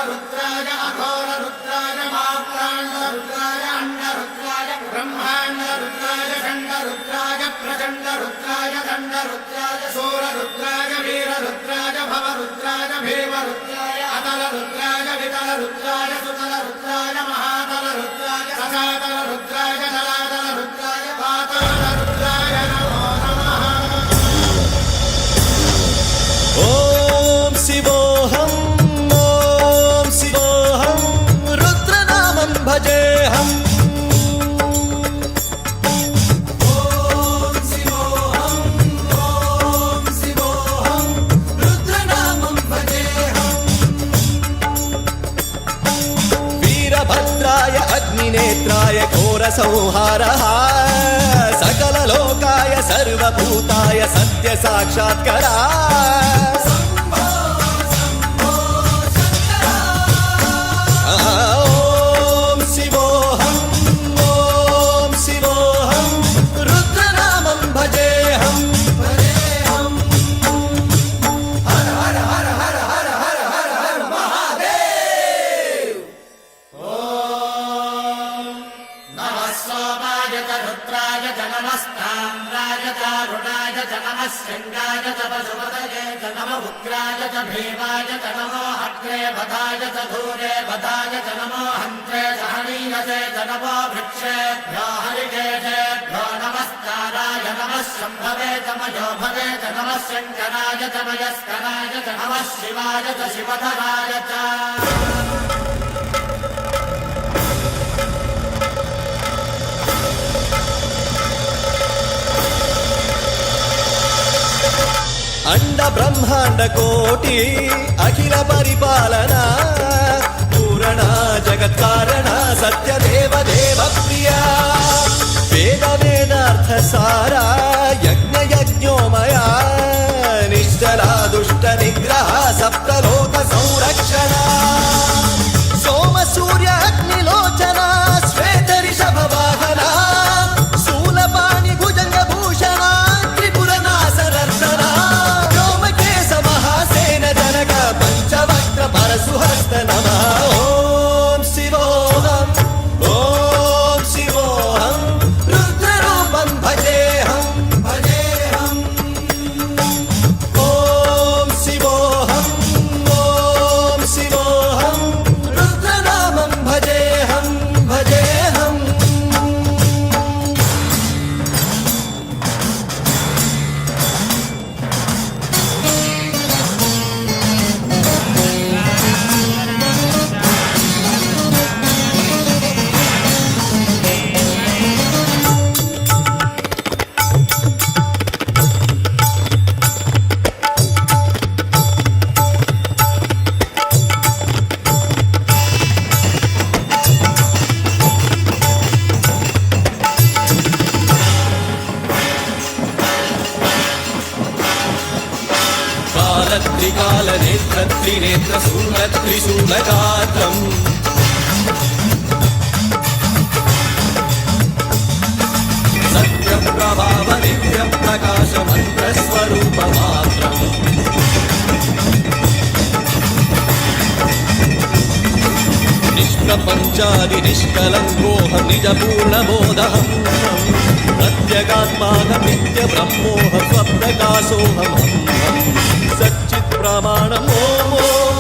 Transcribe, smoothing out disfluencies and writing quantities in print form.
रुद्राय अघोर रुद्राय माप्राण्ड रुद्राय अण्ड रुद्राय ब्रह्माण्ड रुद्राय खण्ड रुद्राय प्रचण्ड रुद्राय दण्ड रुद्राय शूर रुद्राय वीर रुद्राय भव रुद्राय भीम रुद्राय अतल रुद्राय वितल रुद्राय सुतल रुद्राय महातल रुद्राय ससातल रुद्राय जलातल रुद्राय पाताल रुद्राय नमो नमः। ओम शिवोऽहं रुद्रनामं भजेऽहम्। ओम शिवोऽहं रुद्रनामं भजेऽहम्। वीरभद्राय अग्निनेत्राय घोरसंहारः सकललोकाय सर्वभूताय सत्यसाक्षात्करा। ओम शिवोऽहं रुद्रनामं भजेऽहम्। हर हर हर हर हर हर हर हर महादेव। ओम नमः सोमाय च रुद्राय च नमस्ताम्राय च अरुणाय च नमः शृङ्गाय च पशुपतये च नमः उग्राय च भीमाय च नमो अग्रे वधाय च धूरे वधाय च नमो हन्त्रे च हनीयसे च नमो वृक्षेभ्यो हरिकेशेभ्यो नमस्काराय नमः शम्भवे च मयोभवे च नमः शङ्कराय च मयस्कराय च नमः शिवाय च शिवधराय च। अंड ब्रह्मांड कोटि अखिल परिपालना पूरणा जगत्कारणा सत्यदेव देव प्रिया वेद वेदार्थ सारा यज्ञ यज्ञोमया निश्चला दुष्ट निग्रह सप्तलोक संरक्षणा सोम सूर्य अग्निलोचना श्वेत ऋषभ वाहना शूलपाणि भुजंग भूषणा त्रिपुर नासनर्दना पंचवक्त्र परशुहस्त नमः। ओम शिवोऽहं रुद्ररूपं भजेऽहम्। ओम शिवोऽहं रुद्रनामं भजेऽहम्। त्रिकाल नेत्र त्रिनेत्र शूल त्रिशूलगात्रम् सत्यप्रभाव नित्य प्रकाश मंत्र स्वरूप मात्रम् निष्प्रपञ्चादि निष्कलङ्कोऽहं निजपूर्णबोधहम् प्रत्यगात्मानं नित्य ब्रह्मोऽहं स्वप्रकाशोऽहम् सच्चित् प्रमाणम् ओम।